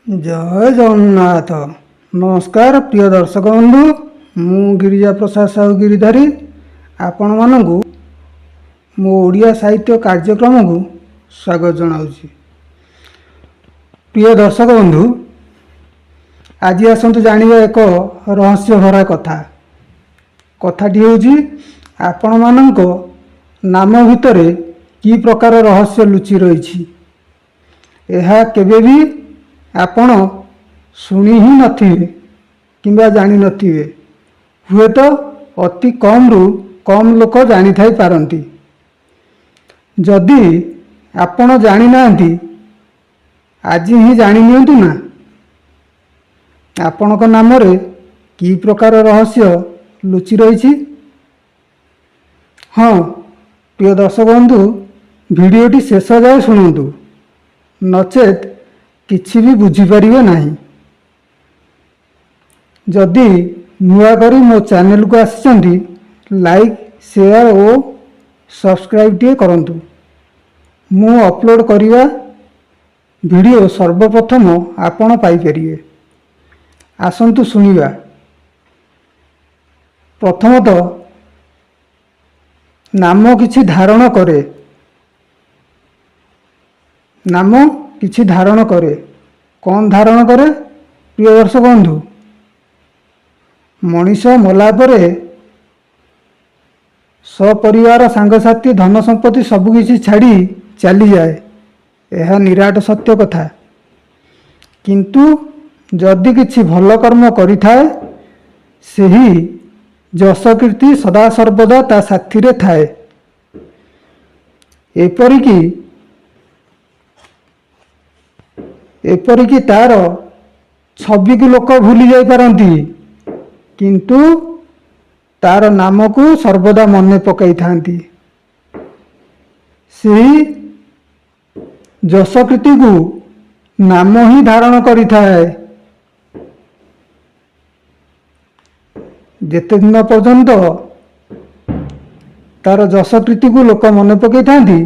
जय जगन्नाथ। नमस्कार प्रिय दर्शक बंधु, मु गिरिजा प्रसाद साहू गिरिधारी आपण मानू मो ओडिया साहित्य कार्यक्रम को स्वागत जनाऊँगी। प्रिय दर्शक बंधु, आज आसतु जानिबा एक रहस्य भरा कथाटी होउची आपण मानक नाम भितर की प्रकार रहस्य लुचि रही। यह केबे भी आपण शुणी ही नथिबे किंबा जानि नथिबे। हुए तो अति कम रु कम लोक जानि थाई पारंती। जदि आपण जानि नांती आज ही जानि नियंतु ना आपणक नाम रे की प्रकार रहस्य लुचि रही। हाँ प्रिय दर्शक बंधु, भिडियोटी शेष जाए शुणु, नचेत किछि भी बुझीपारे नहीं। जदि नुआ करी मो चैनल को आसिचंती लाइक शेयर और सब्सक्राइब टे करंतु। मु अपलोड करिवा वीडियो सर्वप्रथम आपण पाई परिए। आसंतु सुनिवा। प्रथमतः नाम किछि धारण करे, नाम किछि धारण करे। कौन धारण करे प्रिय दर्शक बंधु? मनीष मला परे सपरिवार सांगसाथी धन संपत्ति सबकिछि छाड़ी चली जाए, यह निराट सत्य कथा। किंतु जदि किछि भल कर्म करिथाए सेही जश कीर्ति सदा सर्वदा ता साथी रे थाए। एपरिकी तार छवि को लोक भूली जाई पारंती, किंतु तार नाम को सर्वदा मन पकई थांती। सेही जशकृति को नाम ही धारण करिथाए। जेते दिन पर्यंत तार जशकृति को लोक मन पकई थांती,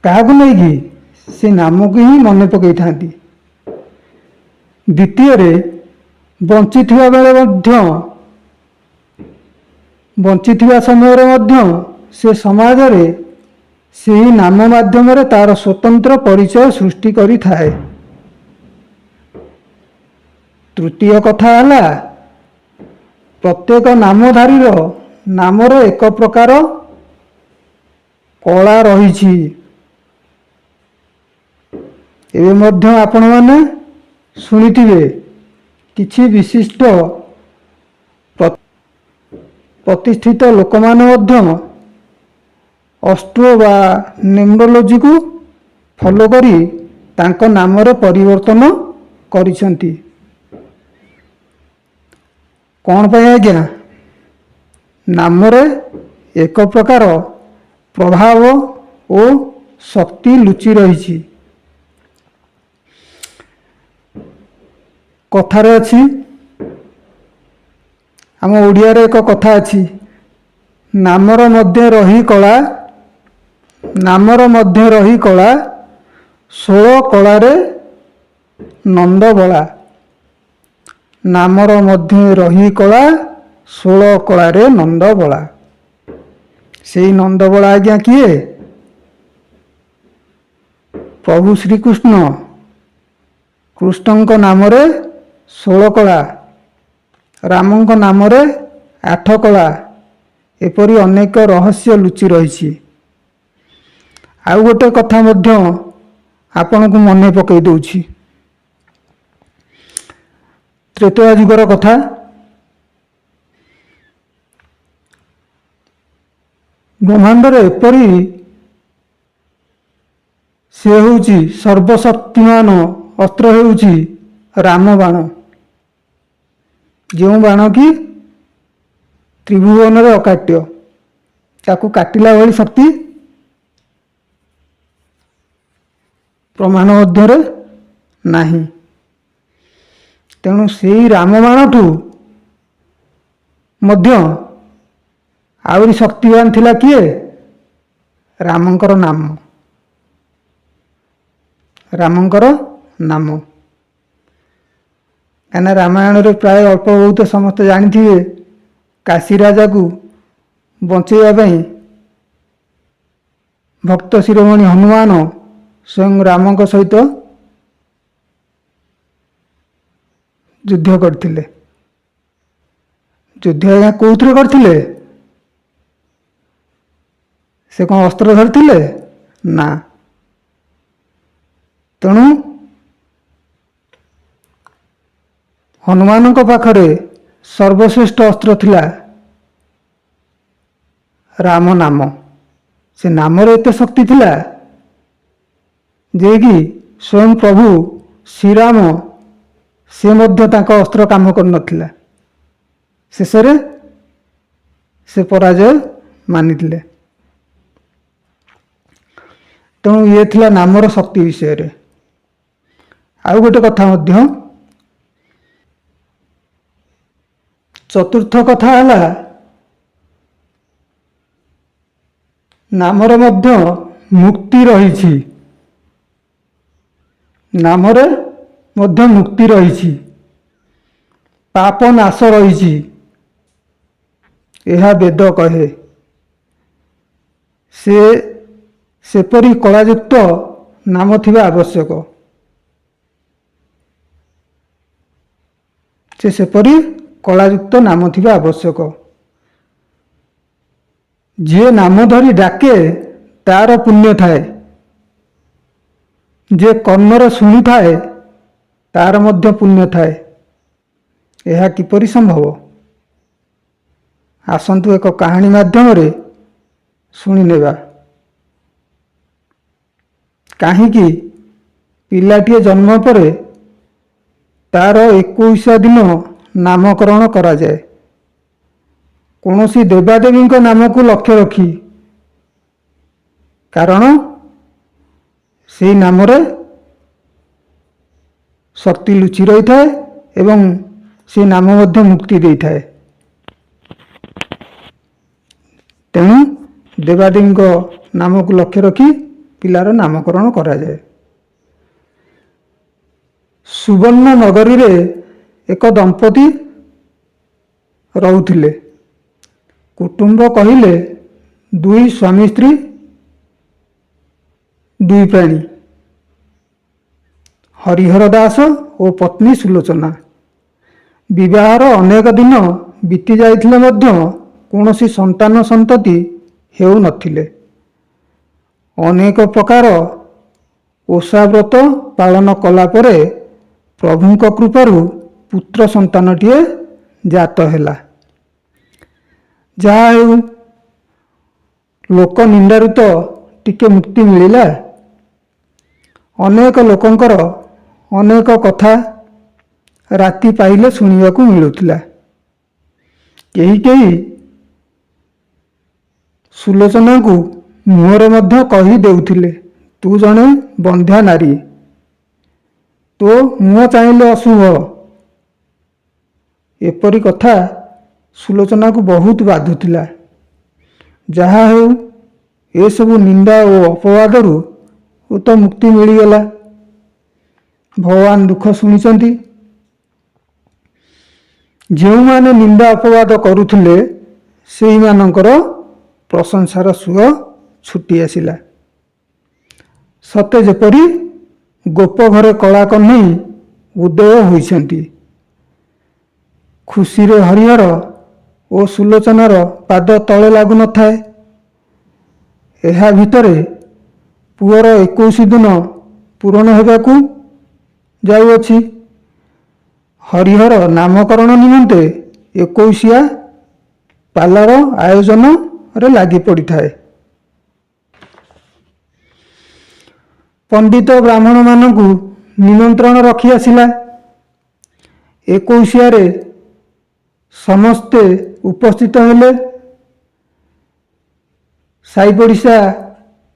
काहाकु नहीं से नाम को ही मन पकई थांती। द्वितीय रे बंचिथिबा बेले मध्य बंचिथिबा समय रे मध्य से समाज रे सेही नाम माध्यम रे तार स्वतंत्र परिचय सृष्टि करि थाए। तृतीय कथा हला प्रत्येक नामधारी रो नाम रे एक प्रकार कला रही। एवं मध्य आपण माने सुनिथिबे किछि विशिष्ट प्रतिष्ठित लोक माने मध्य अस्ट्रो बा न्यूमरोलॉजी को फॉलो करी तांको नाम रे परिवर्तन करिसंती। कौन पे आज्ञा? नाम रे एक प्रकार प्रभाव और शक्ति लुचि रही। कथारे अछि, आम ओडिया रे एक कथा अछि, नामर मध्य रही कला, नामर मध्य रही कला 16 कला रे नंद बला। नामर मध्य रही कला 16 कला रे नंद बला। सेही नंद बला आज्ञा किए? प्रभु श्री कृष्ण। कृष्णଙ୍କ नामरे 16 कला, रामଙ୍କ नामरे 8 कला। एपरी अनेक रहस्य लुचि रही। आउ गोटे कथा मध्य आपण को मन पकई दउछि। त्रेतया युगर कथा। ब्रह्मांड रे एपरी से होउछि सर्वशक्तिमान अस्त्र होउछि राम बाण। जो बाण की त्रिभुवन रे अकाट्य, ताकू काटिला भली शक्ति प्रमाण मध्य रे नाही। तेणु सेही राम बाणठू मध्य आउरी शक्तिवान थिला किए? रामंकर नाम। रामंकर ନାମ। କାହିଁକିନା ରାମାୟଣରେ ପ୍ରାୟ ଅଳ୍ପ ବହୁତ ସମସ୍ତେ ଜାଣିଥିବେ କାଶୀ ରାଜାକୁ ବଞ୍ଚେଇବା ପାଇଁ ଭକ୍ତ ଶିରୋମଣି ହନୁମାନ ସ୍ୱୟଂ ରାମଙ୍କ ସହିତ ଯୁଦ୍ଧ କରିଥିଲେ। ଯୁଦ୍ଧ ଆଜ୍ଞା କେଉଁଥିରେ କରିଥିଲେ? ସେ କ'ଣ ଅସ୍ତ୍ର ଧରିଥିଲେ? ନା। ତେଣୁ ହନୁମାନଙ୍କ ପାଖରେ ସର୍ବଶ୍ରେଷ୍ଠ ଅସ୍ତ୍ର ଥିଲା ରାମ ନାମ। ସେ ନାମରେ ଏତେ ଶକ୍ତି ଥିଲା ଯେ କି ସ୍ୱୟଂ ପ୍ରଭୁ ଶ୍ରୀରାମ ସେ ମଧ୍ୟ ତାଙ୍କ ଅସ୍ତ୍ର କାମ କରିନଥିଲା। ଶେଷରେ ସେ ପରାଜୟ ମାନିଥିଲେ। ତେଣୁ ଇଏ ଥିଲା ନାମର ଶକ୍ତି ବିଷୟରେ। ଆଉ ଗୋଟେ କଥା ମଧ୍ୟ, ଚତୁର୍ଥ କଥା ହେଲା ନାମରେ ମଧ୍ୟ ମୁକ୍ତି ରହିଛି। ନାମରେ ମଧ୍ୟ ମୁକ୍ତି ରହିଛି, ପାପ ନାଶ ରହିଛି, ଏହା ବେଦ କହେ। ସେପରି କଳାଯୁକ୍ତ ନାମ ଥିବା ଆବଶ୍ୟକ। ସେପରି କଳାଯୁକ୍ତ ନାମ ଥିବା ଆବଶ୍ୟକ। ଯିଏ ନାମ ଧରି ଡାକେ ତାର ପୁଣ୍ୟ ଥାଏ, ଯେ କର୍ଣ୍ଣରେ ଶୁଣିଥାଏ ତାର ମଧ୍ୟ ପୁଣ୍ୟ ଥାଏ। ଏହା କିପରି ସମ୍ଭବ? ଆସନ୍ତୁ ଏକ କାହାଣୀ ମାଧ୍ୟମରେ ଶୁଣିନେବା। କାହିଁକି ପିଲାଟିଏ ଜନ୍ମ ପରେ ତାର 21 ଦିନ ନାମକରଣ କରାଯାଏ? କୌଣସି ଦେବାଦେବୀଙ୍କ ନାମକୁ ଲକ୍ଷ୍ୟ ରଖି। କାରଣ ସେହି ନାମରେ ଶକ୍ତି ଲୁଚି ରହିଥାଏ ଏବଂ ସେ ନାମ ମଧ୍ୟ ମୁକ୍ତି ଦେଇଥାଏ। ତେଣୁ ଦେବାଦେବୀଙ୍କ ନାମକୁ ଲକ୍ଷ୍ୟ ରଖି ପିଲାର ନାମକରଣ କରାଯାଏ। ସୁବର୍ଣ୍ଣ ନଗରୀରେ ଏକ ଦମ୍ପତି ରହୁଥିଲେ। କୁଟୁମ୍ବ କହିଲେ ଦୁଇ ସ୍ୱାମୀ ସ୍ତ୍ରୀ, ଦୁଇ ପ୍ରାଣୀ, ହରିହର ଦାସ ଓ ପତ୍ନୀ ସୁଲୋଚନା। ବିବାହର ଅନେକ ଦିନ ବିତି ଯାଇଥିଲେ ମଧ୍ୟ କୌଣସି ସନ୍ତାନ ସନ୍ତତି ହେଉନଥିଲେ। ଅନେକ ପ୍ରକାର ଓଷାବ୍ରତ ପାଳନ କଲା ପରେ ପ୍ରଭୁଙ୍କ କୃପାରୁ ପୁତ୍ର ସନ୍ତାନଟିଏ ଜାତ ହେଲା। ଯାହା ହେଉ, ଲୋକ ନିନ୍ଦାରୁ ତ ଟିକେ ମୁକ୍ତି ମିଳିଲା। ଅନେକ ଲୋକଙ୍କର ଅନେକ କଥା ରାତି ପାଇଲେ ଶୁଣିବାକୁ ମିଳୁଥିଲା। କେହି କେହି ସୁଲୋଚନାଙ୍କୁ ମୁହଁରେ ମଧ୍ୟ କହି ଦେଉଥିଲେ, ତୁ ଜଣେ ବନ୍ଧ୍ୟା ନାରୀ, ତୋ ମୁହଁ ଚାହିଁଲେ ଅଶୁଭ। ଏପରି କଥା ସୁଲୋଚନାକୁ ବହୁତ ବାଧୁଥିଲା। ଯାହା ହେଉ, ଏସବୁ ନିନ୍ଦା ଓ ଅପବାଦରୁ ତ ମୁକ୍ତି ମିଳିଗଲା। ଭଗବାନ ଦୁଃଖ ଶୁଣିଛନ୍ତି। ଯେଉଁମାନେ ନିନ୍ଦା ଅପବାଦ କରୁଥିଲେ ସେଇମାନଙ୍କର ପ୍ରଶଂସାର ସୁଅ ଛୁଟି ଆସିଲା। ସତେ ଯେପରି ଗୋପ ଘରେ କଳା କହ୍ନେଇ ଉଦୟ ହୋଇଛନ୍ତି। ଖୁସିରେ ହରିହର ଓ ସୁଲୋଚନାର ପାଦ ତଳେ ଲାଗୁନଥାଏ। ଏହା ଭିତରେ ପୁଅର 21 ଦିନ ପୂରଣ ହେବାକୁ ଯାଉଅଛି। ହରିହର ନାମକରଣ ନିମନ୍ତେ 21 ପାଲାର ଆୟୋଜନରେ ଲାଗି ପଡ଼ିଥାଏ। ପଣ୍ଡିତ ବ୍ରାହ୍ମଣମାନଙ୍କୁ ନିମନ୍ତ୍ରଣ ରଖି ଆସିଲା। 21ରେ ସମସ୍ତେ ଉପସ୍ଥିତ ହେଲେ। ସାଇ ପଡ଼ିଶା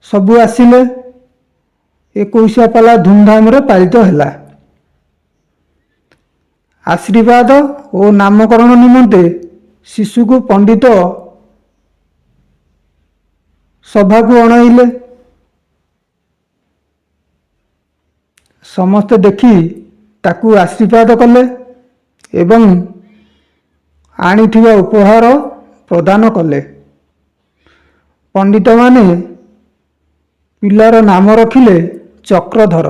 ସବୁ ଆସିଲେ। 21 ପାଲା ଧୁମଧାମରେ ପାଳିତ ହେଲା। ଆଶୀର୍ବାଦ ଓ ନାମକରଣ ନିମନ୍ତେ ଶିଶୁକୁ ପଣ୍ଡିତ ସଭାକୁ ଅଣାଇଲେ। ସମସ୍ତେ ଦେଖି ତାକୁ ଆଶୀର୍ବାଦ କଲେ ଏବଂ ଆଣିଥିବା ଉପହାର ପ୍ରଦାନ କଲେ। ପଣ୍ଡିତମାନେ ପିଲାର ନାମ ରଖିଲେ ଚକ୍ରଧର।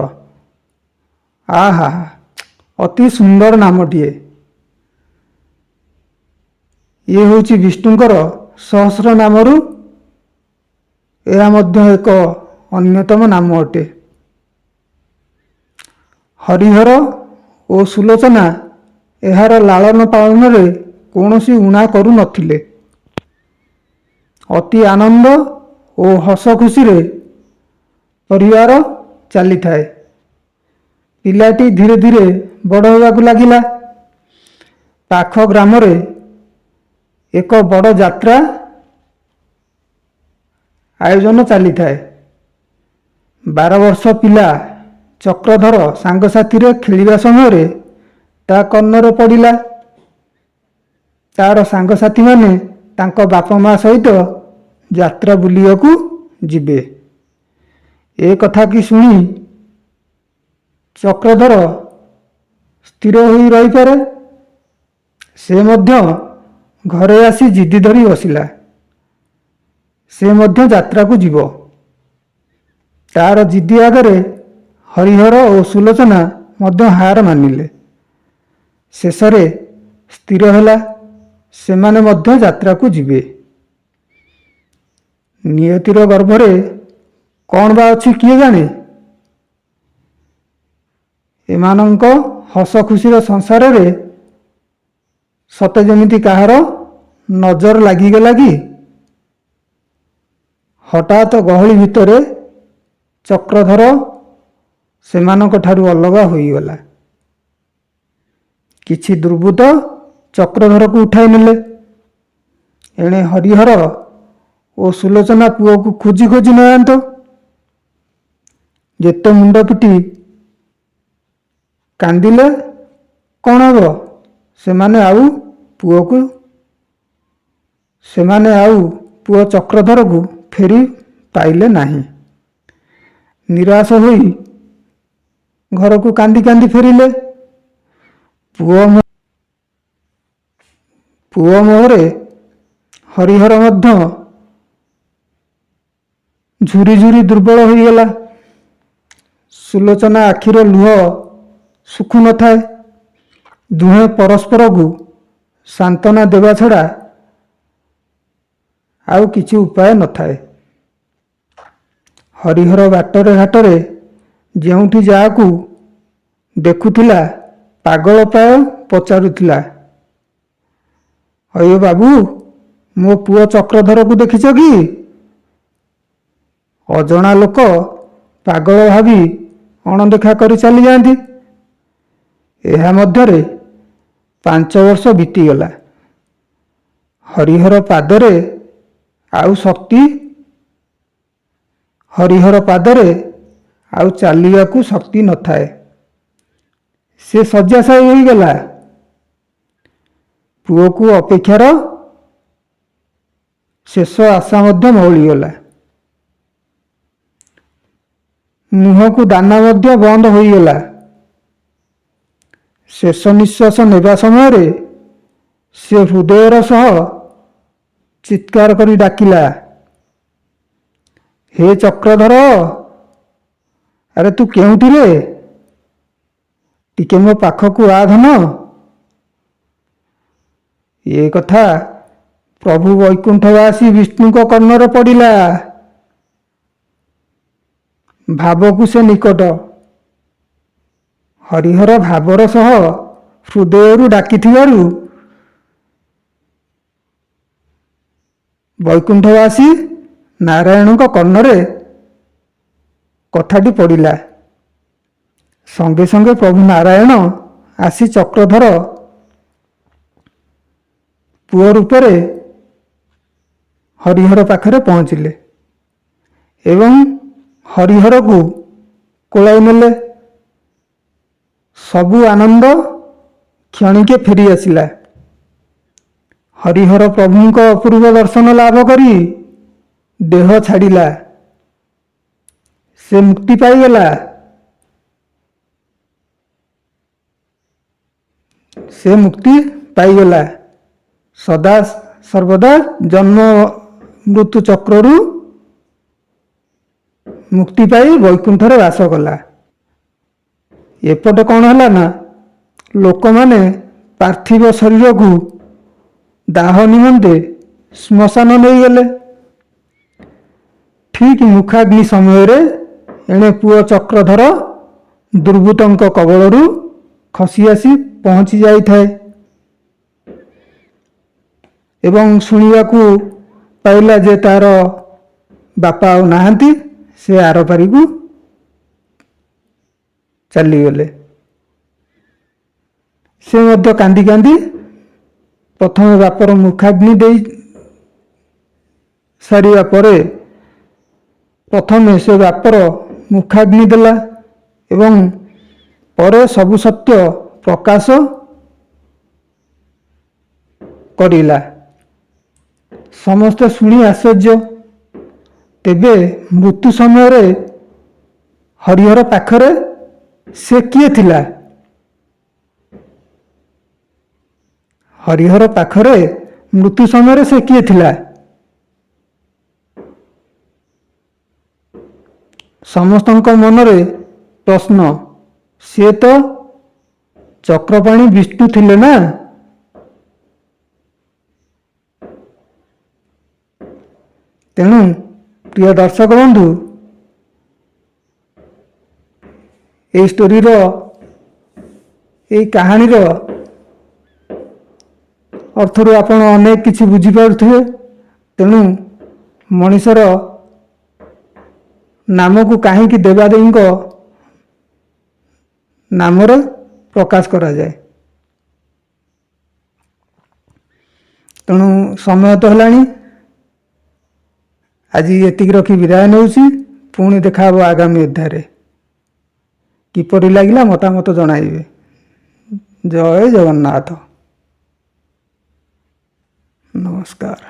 ଆହା, ଅତି ସୁନ୍ଦର ନାମଟିଏ। ଇଏ ହେଉଛି ବିଷ୍ଣୁଙ୍କର ସହସ୍ର ନାମରୁ ଏହା ମଧ୍ୟ ଏକ ଅନ୍ୟତମ ନାମ ଅଟେ। ହରିହର ଓ ସୁଲୋଚନା ଏହାର ଲାଳନ ପାଳନରେ କୌଣସି ଊଣା କରୁନଥିଲେ। ଅତି ଆନନ୍ଦ ଓ ହସ ଖୁସିରେ ପରିବାର ଚାଲିଥାଏ। ପିଲାଟି ଧୀରେ ଧୀରେ ବଡ଼ ହେବାକୁ ଲାଗିଲା। ପାଖ ଗ୍ରାମରେ ଏକ ବଡ଼ ଯାତ୍ରା ଆୟୋଜନ ଚାଲିଥାଏ। 12 ବର୍ଷ ପିଲା ଚକ୍ରଧର ସାଙ୍ଗସାଥିରେ ଖେଳିବା ସମୟରେ ତା କର୍ଣ୍ଣରେ ପଡ଼ିଲା। ତାର ସାଙ୍ଗସାଥିମାନେ ତାଙ୍କ ବାପା ମା ସହିତ ଯାତ୍ରା ବୁଲିବାକୁ ଯିବେ। ଏ କଥା କି ଶୁଣି ଚକ୍ରଧର ସ୍ଥିର ହୋଇ ରହିପାରେ। ସେ ମଧ୍ୟ ଘରେ ଆସି ଜିଦି ଧରି ବସିଲା। ସେ ମଧ୍ୟ ଯାତ୍ରାକୁ ଯିବ। ତାର ଜିଦି ଆଗରେ ହରିହର ଓ ସୁଲୋଚନା ମଧ୍ୟ ହାର ମାନିଲେ। ଶେଷରେ ସ୍ଥିର ହେଲା ସେମାନେ ମଧ୍ୟ ଯାତ୍ରାକୁ ଯିବେ। ନିୟତିର ଗର୍ଭରେ କ'ଣ ବା ଅଛି କିଏ ଜାଣେ? ଏମାନଙ୍କ ହସ ଖୁସିର ସଂସାରରେ ସତେ ଯେମିତି କାହାର ନଜର ଲାଗିଗଲା କି? ହଠାତ୍ ଗହଳି ଭିତରେ ଚକ୍ରଧର ସେମାନଙ୍କ ଠାରୁ ଅଲଗା ହୋଇଗଲା। କିଛି ଦୁର୍ବୃତ୍ତ ଚକ୍ରଧରକୁ ଉଠାଇ ନେଲେ। ଏଣେ ହରିହର ଓ ସୁଲୋଚନା ପୁଅକୁ ଖୋଜି ଖୋଜି ନୟାନ୍ତ। ଯେତେ ମୁଣ୍ଡ ପିଟି କାନ୍ଦିଲେ କ'ଣ ହେବ? ସେମାନେ ଆଉ ପୁଅ ଚକ୍ରଧରକୁ ଫେରି ପାଇଲେ ନାହିଁ। ନିରାଶ ହୋଇ ଘରକୁ କାନ୍ଦି କାନ୍ଦି ଫେରିଲେ। ପୁଅ ମୋହରେ ହରିହର ମଧ୍ୟ ଝୁରି ଝୁରି ଦୁର୍ବଳ ହୋଇଗଲା। ସୁଲୋଚନା ଆଖିର ଲୁହ ଶୁଖୁ ନଥାଏ। ଦୁହେଁ ପରସ୍ପରକୁ ସାନ୍ତ୍ୱନା ଦେବା ଛଡ଼ା ଆଉ କିଛି ଉପାୟ ନଥାଏ। ହରିହର ବାଟରେ ଘାଟରେ ଯେଉଁଠି ଯାହାକୁ ଦେଖୁଥିଲା ପାଗଳ ପ୍ରାୟ ପଚାରୁଥିଲା, "ଅୟୋ ବାବୁ, ମୋ ପୁଅ ଚକ୍ରଧରକୁ ଦେଖିଛ କି?" ଅଜଣା ଲୋକ ପାଗଳ ଭାବି ଅଣଦେଖା କରି ଚାଲିଯାଆନ୍ତି। ଏହା ମଧ୍ୟରେ 5 ବର୍ଷ ବିତିଗଲା। ହରିହର ପାଦରେ ଆଉ ଚାଲିବାକୁ ଶକ୍ତି ନଥାଏ। ସେ ଶଯ୍ୟାଶାୟୀ ହୋଇଗଲା। ପୁଅକୁ ଅପେକ୍ଷାର ଶେଷ ଆଶା ମଧ୍ୟ ମଉଳିଗଲା। ମୁହଁକୁ ଦାନା ମଧ୍ୟ ବନ୍ଦ ହୋଇଗଲା। ଶେଷ ନିଶ୍ୱାସ ନେବା ସମୟରେ ସେ ହୃଦୟର ସହ ଚିତ୍କାର କରି ଡାକିଲା, "ହେ ଚକ୍ରଧର, ଆରେ ତୁ କେଉଁଠି ରେ? ଟିକେ ମୋ ପାଖକୁ ଆ ଧନ।" ଏ କଥା ପ୍ରଭୁ ବୈକୁଣ୍ଠବାସୀ ବିଷ୍ଣୁଙ୍କ କର୍ଣ୍ଣରେ ପଡ଼ିଲା। ଭାବକୁ ସେ ନିକଟ। ହରିହର ଭାବର ସହ ହୃଦୟରୁ ଡାକିଥିବାରୁ ବୈକୁଣ୍ଠବାସୀ ନାରାୟଣଙ୍କ କର୍ଣ୍ଣରେ କଥାଟି ପଡ଼ିଲା। ସଙ୍ଗେ ସଙ୍ଗେ ପ୍ରଭୁ ନାରାୟଣ ଆସି ଚକ୍ରଧର ପୁଅ ରୂପରେ ହରିହର ପାଖରେ ପହଞ୍ଚିଲେ ଏବଂ ହରିହରକୁ କୋଳାଇ ନେଲେ। ସବୁ ଆନନ୍ଦ କ୍ଷଣିକେ ଫେରି ଆସିଲା। ହରିହର ପ୍ରଭୁଙ୍କ ଅପୂର୍ବ ଦର୍ଶନ ଲାଭ କରି ଦେହ ଛାଡ଼ିଲା। ସେ ମୁକ୍ତି ପାଇଗଲା। ସେ ମୁକ୍ତି ପାଇଗଲା। ସଦା ସର୍ବଦା ଜନ୍ମ ମୃତ୍ୟୁ ଚକ୍ରରୁ ମୁକ୍ତି ପାଇ ବୈକୁଣ୍ଠରେ ବାସ କଲା। ଏପଟେ କ'ଣ ହେଲା ନା, ଲୋକମାନେ ପାର୍ଥିବ ଶରୀରକୁ ଦାହ ନିମନ୍ତେ ଶ୍ମଶାନ ନେଇଗଲେ। ଠିକ୍ ମୁଖାଗ୍ନି ସମୟରେ ଏଣେ ପୁଅ ଚକ୍ରଧର ଦୁର୍ବୃତ୍ତଙ୍କ କବଳରୁ ଖସି ଆସି ପହଞ୍ଚି ଯାଇଥାଏ ଏବଂ ଶୁଣିବାକୁ ପାଇଲା ଯେ ତାର ବାପା ଆଉ ନାହାନ୍ତି। ସେ ଆରପାରିକୁ ଚାଲିଗଲେ। ସେ ମଧ୍ୟ କାନ୍ଦି କାନ୍ଦି ପ୍ରଥମେ ବାପର ମୁଖାଗ୍ନି ଦେଇ ସାରିବା ପରେ ପ୍ରଥମେ ସେ ବାପର ମୁଖାଗ୍ନି ଦେଲା ଏବଂ ପରେ ସବୁ ସତ୍ୟ ପ୍ରକାଶ କରିଲା। ସମସ୍ତେ ଶୁଣି ଆଶ୍ଚର୍ଯ୍ୟ। ତେବେ ମୃତ୍ୟୁ ସମୟରେ ହରିହର ପାଖରେ ସେ କିଏ ଥିଲା? ହରିହର ପାଖରେ ମୃତ୍ୟୁ ସମୟରେ ସେ କିଏ ଥିଲା? ସମସ୍ତଙ୍କ ମନରେ ପ୍ରଶ୍ନ। ସେ ତ ଚକ୍ରପାଣି ବିଷ୍ଣୁ ଥିଲେ ନା। ତେଣୁ ପ୍ରିୟ ଦର୍ଶକ ବନ୍ଧୁ, এই ଷ୍ଟୋରିର এই କାହାଣୀର ଅର୍ଥରୁ ଆପଣ ଅନେକ କିଛି ବୁଝିପାରୁଥିବେ। ତେଣୁ ମଣିଷର ନାମକୁ କାହିଁକି ଦେବାଦେବୀଙ୍କ ନାମରେ ପ୍ରକାଶ କରାଯାଏ। ତେଣୁ ସମୟ ତ ହେଲାଣି। ଆଜି ଏତିକି ରଖି ବିଦାୟ ନେଉଛି। ପୁଣି ଦେଖା ହେବ ଆଗାମୀ ଅଧ୍ୟାୟରେ। କିପରି ଲାଗିଲା ମତାମତ ଜଣାଇବେ। ଜୟ ଜଗନ୍ନାଥ। ନମସ୍କାର।